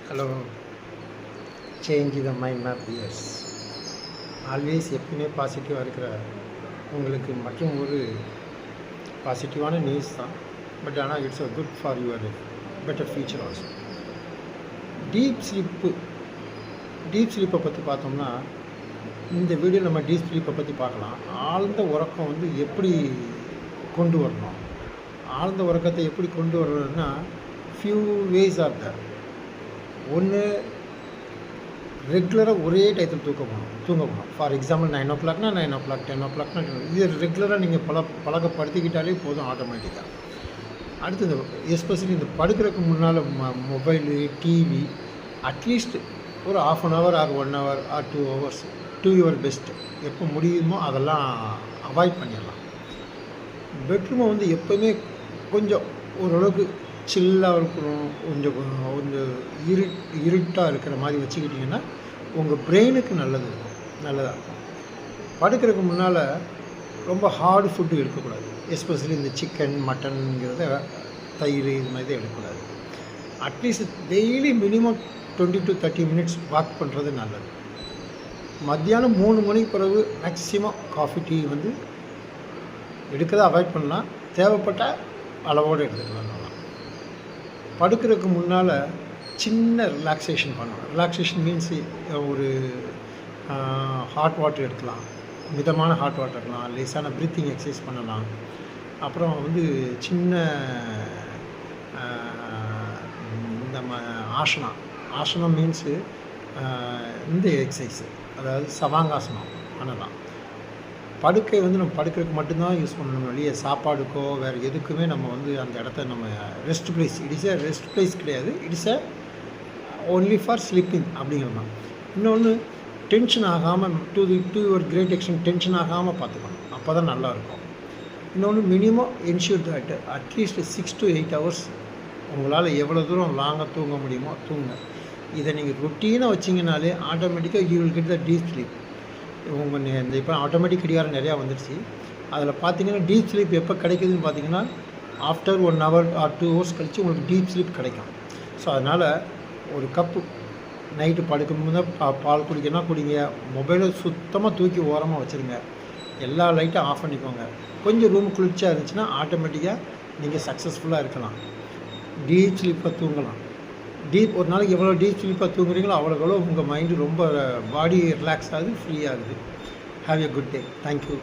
Hello. Change the mind map wears. Always எப்பவுமே பாசிட்டிவாக இருக்கிற உங்களுக்கு மற்றும் ஒரு பாசிட்டிவான நியூஸ் தான். பட் ஆனால் it's a good for your better future also. Deep ஸ்லீப்பை பற்றி பார்த்தோம்னா, இந்த வீடியோ நம்ம டீப் ஸ்லீப்பை பற்றி பார்க்கலாம். ஆழ்ந்த உறக்கம் வந்து எப்படி கொண்டு வரணும், ஆழ்ந்த உறக்கத்தை எப்படி கொண்டு வரணும்னா ஃபியூ வேஸ் ஆர் தர். ஒன்று, ரெகுலராக ஒரே டயத்தில் தூங்கணும். For example 9 o'clock 9 o'clock, 10 o'clock இது ரெகுலராக நீங்கள் பழக்கப்படுத்திக்கிட்டாலே போதும் ஆட்டோமேட்டிக்காக. அடுத்தது எஸ்பெஷலி இந்த படுக்கிறதுக்கு முன்னால் மொபைலு, டிவி அட்லீஸ்ட் ஒரு ½ an hour or 1 hour or 2 hours do your best. எப்போ முடியுமோ அதெல்லாம் அவாய்ட் பண்ணிடலாம். பெட்ரூமை வந்து எப்போவுமே கொஞ்சம் ஓரளவுக்கு சில்லாக இருக்கணும், கொஞ்சம் இருட்டாக இருக்கிற மாதிரி வச்சுக்கிட்டிங்கன்னா உங்கள் பிரெயினுக்கு நல்லதாக இருக்கும். படுக்கிறதுக்கு முன்னால் ரொம்ப ஹார்டு ஃபுட்டு எடுக்கக்கூடாது. எஸ்பெஷலி இந்த சிக்கன், மட்டனுங்கிறத, தயிர் இது மாதிரி தான் எடுக்கக்கூடாது. At least daily minimum 20 to 30 minutes walk பண்ணுறது நல்லது. மத்தியானம் 3 மணிக்கு பிறகு மேக்ஸிமம் காஃபி, டீ வந்து எடுக்கிறத அவாய்ட் பண்ணலாம். தேவைப்பட்டால் அளவோடு எடுத்துக்கலாம். படுக்கிறதுக்கு முன்னால் சின்ன ரிலாக்ஸேஷன் பண்ணணும். ரிலாக்ஸேஷன் மீன்ஸ் ஒரு ஹாட் வாட்டர் எடுக்கலாம், மிதமான ஹாட் வாட்டர் எடுக்கலாம், லேசான ப்ரீத்திங் எக்ஸசைஸ் பண்ணலாம். அப்புறம் வந்து சின்ன இந்த ஆசனம் மீன்ஸு இந்த எக்ஸசைஸு, அதாவது சவாங்காசனம் பண்ணலாம். படுக்கை வந்து நம்ம படுக்கிறதுக்கு மட்டும்தான் யூஸ் பண்ணணும், வெளியே சாப்பாடுக்கோ வேறு எதுக்குமே நம்ம வந்து அந்த இடத்த நம்ம rest place, it's a rest place கிடையாது, it's a only for sleeping அப்படிங்கிறது தான். இன்னொன்று, டென்ஷன் ஆகாமல் to your great extent tension ஆகாமல் பார்த்துக்கணும், அப்போ தான் நல்லாயிருக்கும். இன்னொன்று, minimum ensure that at least 6 to 8 hours உங்களால் எவ்வளோ தூரம் லாங்காக தூங்க முடியுமோ தூங்க. இதை நீங்கள் ரொட்டீனாக வச்சிங்கனாலே ஆட்டோமேட்டிக்காக you will get the deep sleep. உங்கள் இந்த இப்போ ஆட்டோமேட்டிக் கடிகாரம் நிறையா வந்துடுச்சு. அதில் பார்த்தீங்கன்னா டீப் ஸ்லீப் எப்போ கிடைக்குதுன்னு பார்த்தீங்கன்னா ஆஃப்டர் 1 hour ஆர் 2 hours கழித்து உங்களுக்கு டீப் ஸ்லீப் கிடைக்கும். ஸோ அதனால் ஒரு கப்பு நைட்டு படுக்கும்போது பால் குடிக்கணும்னா குடிங்க. மொபைலை சுத்தமாக தூக்கி ஓரமாக வச்சுருங்க. எல்லா லைட்டும் ஆஃப் பண்ணிக்கோங்க. கொஞ்சம் ரூம் குளிர்ச்சியாக இருந்துச்சுன்னா ஆட்டோமேட்டிக்காக நீங்கள் சக்ஸஸ்ஃபுல்லாக இருக்கலாம். டீப் ஸ்லீப்பாக தூங்கலாம். ஒரு நாளைக்கு எவ்வளோ டீப் ஸ்லீப்பாக தூங்குறீங்களோ அவ்வளோக்கவ்வளோ உங்கள் மைண்டு ரொம்ப பாடி ரிலாக்ஸ் ஆகுது, ஃப்ரீ ஆகுது. Have a good day. Thank you.